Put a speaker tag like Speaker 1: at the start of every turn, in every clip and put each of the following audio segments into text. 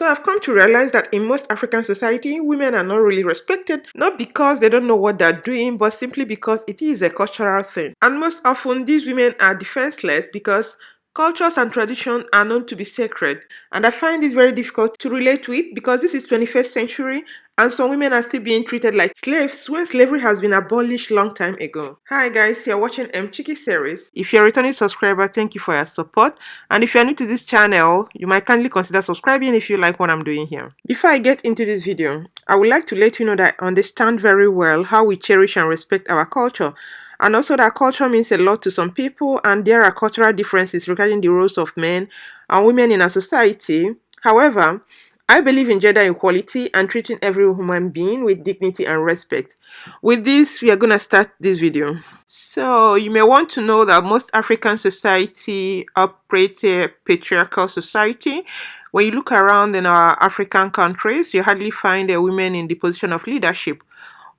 Speaker 1: So I've come to realize that in most African society, women are not really respected, not because they don't know what they're doing, but simply because it is a cultural thing. And most often, these women are defenseless because cultures and tradition are known to be sacred. And I find this very difficult to relate with because this is 21st century and some women are still being treated like slaves when slavery has been abolished long time ago. Hi guys, you're watching Chiki series. If you're a returning subscriber, thank you for your support. And if you're new to this channel, you might kindly consider subscribing if you like what I'm doing here. Before I get into this video, I would like to let you know that I understand very well how we cherish and respect our culture. And also that culture means a lot to some people and there are cultural differences regarding the roles of men and women in our society. However, I believe in gender equality and treating every human being with dignity and respect. With this, we are going to start this video. So, you may want to know that most African society operate a patriarchal society. When you look around in our African countries, you hardly find a woman in the position of leadership.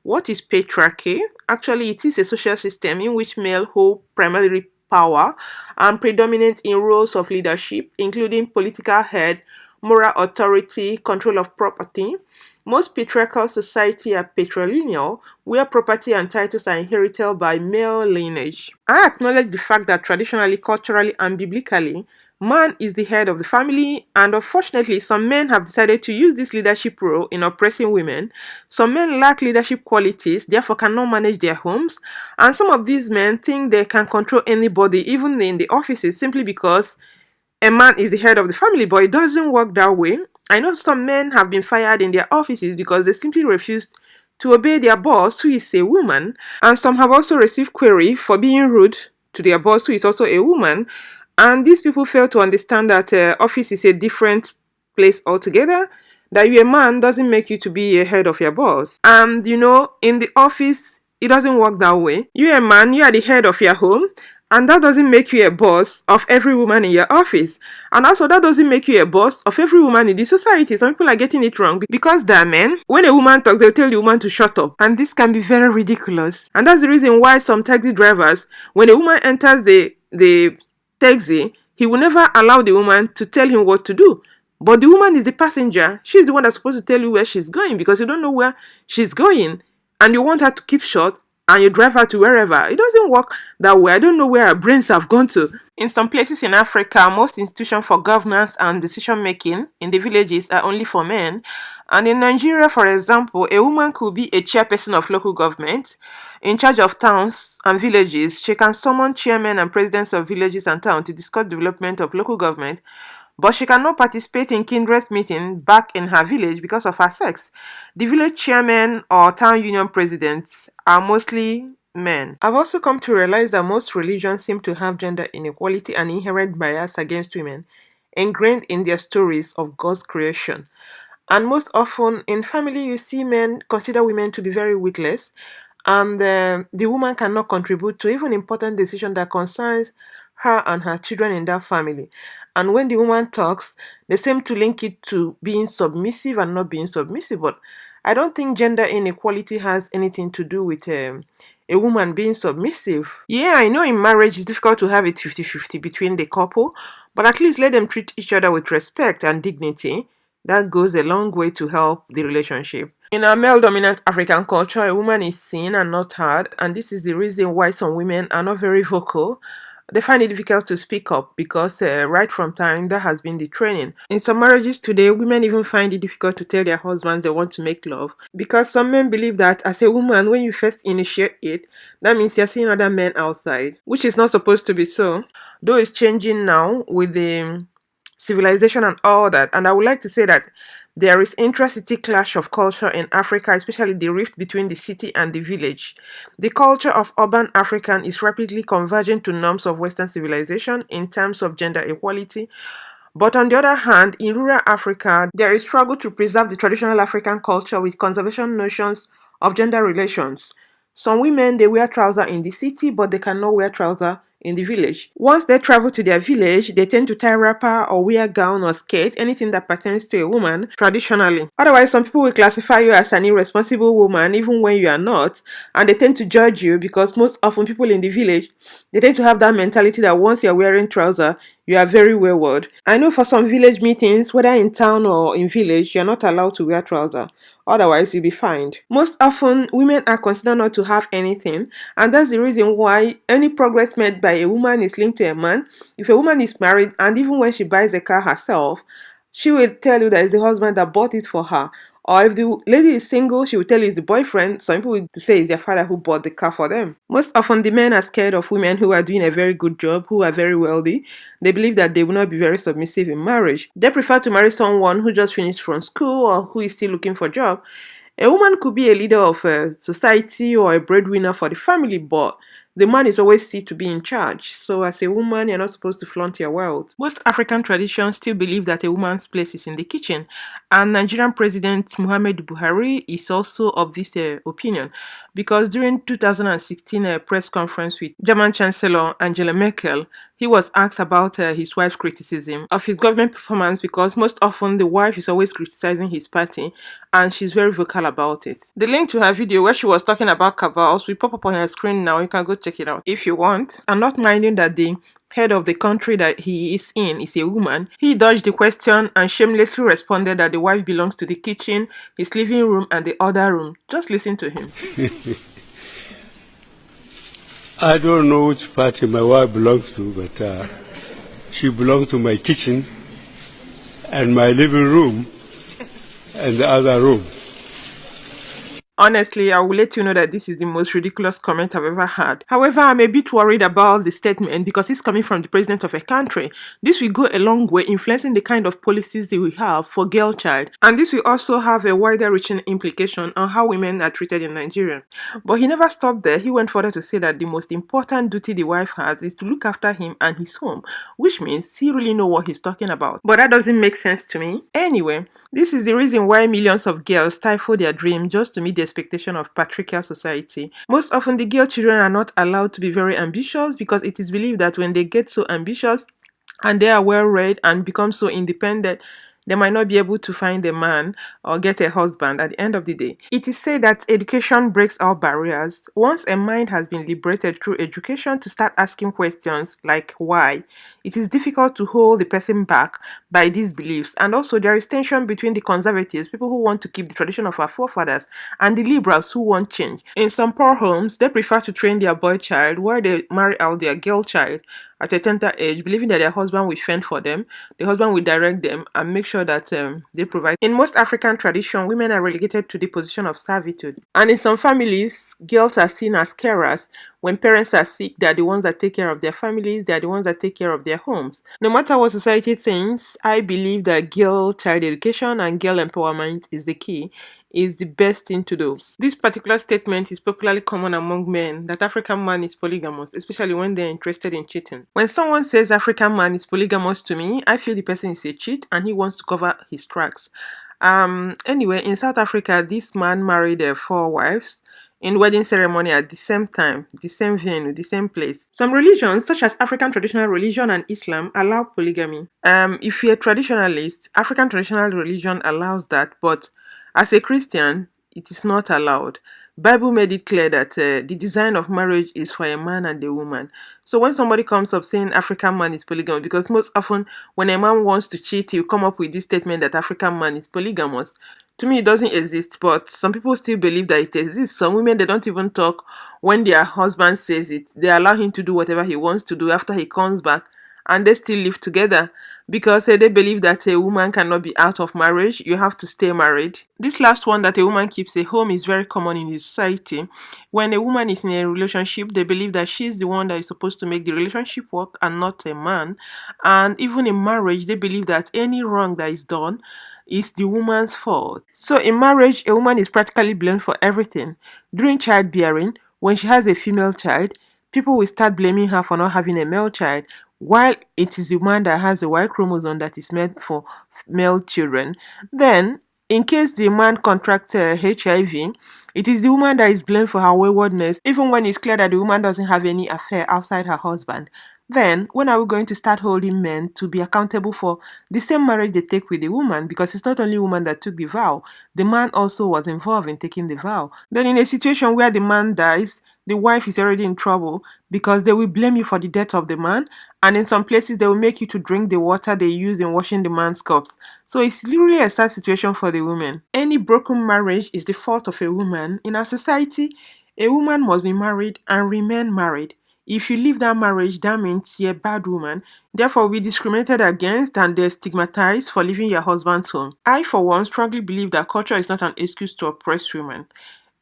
Speaker 1: What is patriarchy? Actually, it is a social system in which male hold primarily power and predominate in roles of leadership, including political head, moral authority, control of property. Most patriarchal society are patrilineal, where property and titles are inherited by male lineage. I acknowledge the fact that traditionally, culturally, and biblically, man is the head of the family, and unfortunately, some men have decided to use this leadership role in oppressing women. Some men lack leadership qualities, therefore cannot manage their homes, and some of these men think they can control anybody, even in the offices, simply because a man is the head of the family, but it doesn't work that way. I know some men have been fired in their offices because they simply refused to obey their boss, who is a woman, and some have also received query for being rude to their boss, who is also a woman. And these people fail to understand that office is a different place altogether. That you a man doesn't make you to be a head of your boss. And you know, in the office, it doesn't work that way. You a man, you are the head of your home. And that doesn't make you a boss of every woman in your office. And also that doesn't make you a boss of every woman in the society. Some people are getting it wrong because they're men. When a woman talks, they'll tell the woman to shut up. And this can be very ridiculous. And that's the reason why some taxi drivers, when a woman enters the taxi, he will never allow the woman to tell him what to do. But the woman is the passenger. She's the one that's supposed to tell you where she's going because you don't know where she's going. And you want her to keep short and you drive her to wherever. It doesn't work that way. I don't know where our brains have gone to. In some places in Africa, most institutions for governance and decision making in the villages are only for men. And in Nigeria, for example, a woman could be a chairperson of local government in charge of towns and villages. She can summon chairmen and presidents of villages and towns to discuss development of local government, but she cannot participate in kindred meeting back in her village because of her sex. The village chairman or town union presidents are mostly men. I've also come to realize that most religions seem to have gender inequality and inherent bias against women ingrained in their stories of God's creation. And most often in family, you see men consider women to be very witless, and the woman cannot contribute to even important decision that concerns her and her children in that family. And when the woman talks, they seem to link it to being submissive and not being submissive. But I don't think gender inequality has anything to do with a woman being submissive. Yeah, I know in marriage it's difficult to have it 50-50 between the couple, but at least let them treat each other with respect and dignity. That goes a long way to help the relationship. In our male-dominant African culture, a woman is seen and not heard, and this is the reason why some women are not very vocal. They find it difficult to speak up because right from time that has been the training. In some marriages today, women even find it difficult to tell their husbands they want to make love because some men believe that as a woman, when you first initiate it, that means you're seeing other men outside, which is not supposed to be so. Though it's changing now with the civilization and all that. And I would like to say that there is intra-city clash of culture in Africa, especially the rift between the city and the village. The culture of urban African is rapidly converging to norms of Western civilization in terms of gender equality. But on the other hand, in rural Africa, there is struggle to preserve the traditional African culture with conservation notions of gender relations. Some women, they wear trousers in the city, but they cannot wear trousers in the village. Once they travel to their village, they tend to tie wrapper or wear gown or skirt, anything that pertains to a woman traditionally. Otherwise, some people will classify you as an irresponsible woman even when you are not, and they tend to judge you because most often people in the village, they tend to have that mentality that once you're wearing trousers, You are very wayward. I know for some village meetings, whether in town or in village, you're not allowed to wear trousers. Otherwise, you'll be fined. Most often, women are considered not to have anything, and that's the reason why any progress made by a woman is linked to a man. If a woman is married, and even when she buys a car herself, she will tell you that it's the husband that bought it for her. Or if the lady is single, she will tell you it's the boyfriend. Some people will say it's their father who bought the car for them. Most often, the men are scared of women who are doing a very good job, who are very wealthy. They believe that they will not be very submissive in marriage. They prefer to marry someone who just finished from school or who is still looking for a job. A woman could be a leader of a society or a breadwinner for the family, but the man is always seen to be in charge. So, as a woman, you're not supposed to flaunt your wealth. Most African traditions still believe that a woman's place is in the kitchen, and Nigerian President Muhammadu Buhari is also of this opinion because during 2016 press conference with German Chancellor Angela Merkel, he was asked about his wife's criticism of his government performance because most often the wife is always criticizing his party and she's very vocal about it. The link to her video where she was talking about cabals will pop up on her screen now. You can go check it out if you want. And not minding that the head of the country that he is in is a woman, he dodged the question and shamelessly responded that the wife belongs to the kitchen, his living room, and the other room. Just listen to him.
Speaker 2: I don't know which party my wife belongs to, but she belongs to my kitchen and my living room and the other room.
Speaker 1: Honestly, I will let you know that this is the most ridiculous comment I've ever had. However, I'm a bit worried about the statement because it's coming from the president of a country. This will go a long way influencing the kind of policies they will have for girl child. And this will also have a wider reaching implication on how women are treated in Nigeria. But he never stopped there. He went further to say that the most important duty the wife has is to look after him and his home, which means he really knows what he's talking about. But that doesn't make sense to me. Anyway, this is the reason why millions of girls stifle their dream just to meet the expectation of patriarchal society. Most often, the girl children are not allowed to be very ambitious because it is believed that when they get so ambitious and they are well read and become so independent, they might not be able to find a man or get a husband at the end of the day. It is said that education breaks all barriers. Once a mind has been liberated through education to start asking questions like why, it is difficult to hold the person back by these beliefs. And also, there is tension between the conservatives, people who want to keep the tradition of our forefathers, and the liberals who want change. In some poor homes, they prefer to train their boy child while they marry out their girl child at a tender age, believing that their husband will fend for them, the husband will direct them, and make sure that they provide. In most African tradition, women are relegated to the position of servitude. And in some families, girls are seen as carers. When parents are sick, they are the ones that take care of their families, they are the ones that take care of their homes. No matter what society thinks, I believe that girl child education and girl empowerment is the key, is the best thing to do. This particular statement is popularly common among men that African man is polygamous, especially when they're interested in cheating. When someone says African man is polygamous to me, I feel the person is a cheat and he wants to cover his tracks. Anyway, in South Africa, this man married 4 wives in wedding ceremony at the same time, the same venue, the same place. Some religions, such as African traditional religion and Islam, allow polygamy. If you're a traditionalist, African traditional religion allows that, but as a Christian, it is not allowed. Bible made it clear that the design of marriage is for a man and a woman. So when somebody comes up saying African man is polygamous, because most often when a man wants to cheat, he'll come up with this statement that African man is polygamous. To me, it doesn't exist, but some people still believe that it exists. Some women, they don't even talk when their husband says it. They allow him to do whatever he wants to do after he comes back, and they still live together because they believe that a woman cannot be out of marriage. You have to stay married. This last one, that a woman keeps a home, is very common in this society. When a woman is in a relationship, they believe that she's the one that is supposed to make the relationship work and not a man. And even in marriage, they believe that any wrong that is done is the woman's fault. So in marriage, a woman is practically blamed for everything. During childbearing, when she has a female child, people will start blaming her for not having a male child, while it is the man that has the Y chromosome that is meant for male children. Then, in case the man contracts HIV, it is the woman that is blamed for her waywardness, even when it's clear that the woman doesn't have any affair outside her husband. Then, when are we going to start holding men to be accountable for the same marriage they take with the woman? Because it's not only the woman that took the vow, the man also was involved in taking the vow. Then, in a situation where the man dies, the wife is already in trouble because they will blame you for the death of the man, And in some places, they will make you to drink the water they use in washing the man's cups. So it's literally a sad situation for the women. Any broken marriage is the fault of a woman. In our society, a woman must be married and remain married. If you leave that marriage, that means you're a bad woman. Therefore, be discriminated against and they're stigmatized for leaving your husband's home. I, for one, strongly believe that culture is not an excuse to oppress women.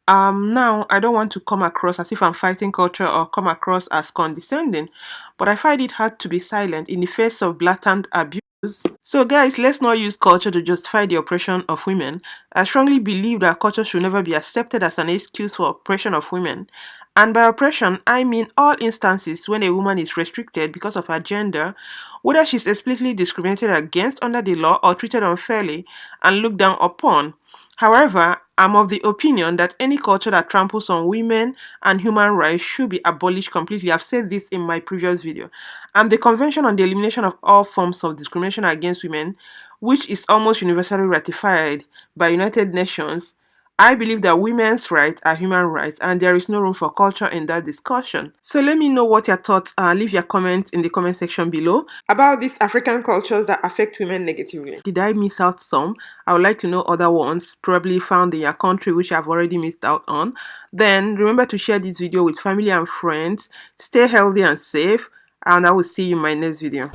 Speaker 1: Now I don't want to come across as if I'm fighting culture or come across as condescending, but I find it hard to be silent in the face of blatant abuse. So, guys, let's not use culture to justify the oppression of women. I strongly believe that culture should never be accepted as an excuse for oppression of women. And by oppression, I mean all instances when a woman is restricted because of her gender, whether she's explicitly discriminated against under the law or treated unfairly and looked down upon. However, I'm of the opinion that any culture that tramples on women and human rights should be abolished completely. I've said this in my previous video. And the Convention on the Elimination of All Forms of Discrimination Against Women, which is almost universally ratified by United Nations, I believe that women's rights are human rights and there is no room for culture in that discussion. So let me know what your thoughts are. Leave your comments in the comment section below about these African cultures that affect women negatively. Did I miss out some? I would like to know other ones, probably found in your country which I've already missed out on. Then remember to share this video with family and friends. Stay healthy and safe, and I will see you in my next video.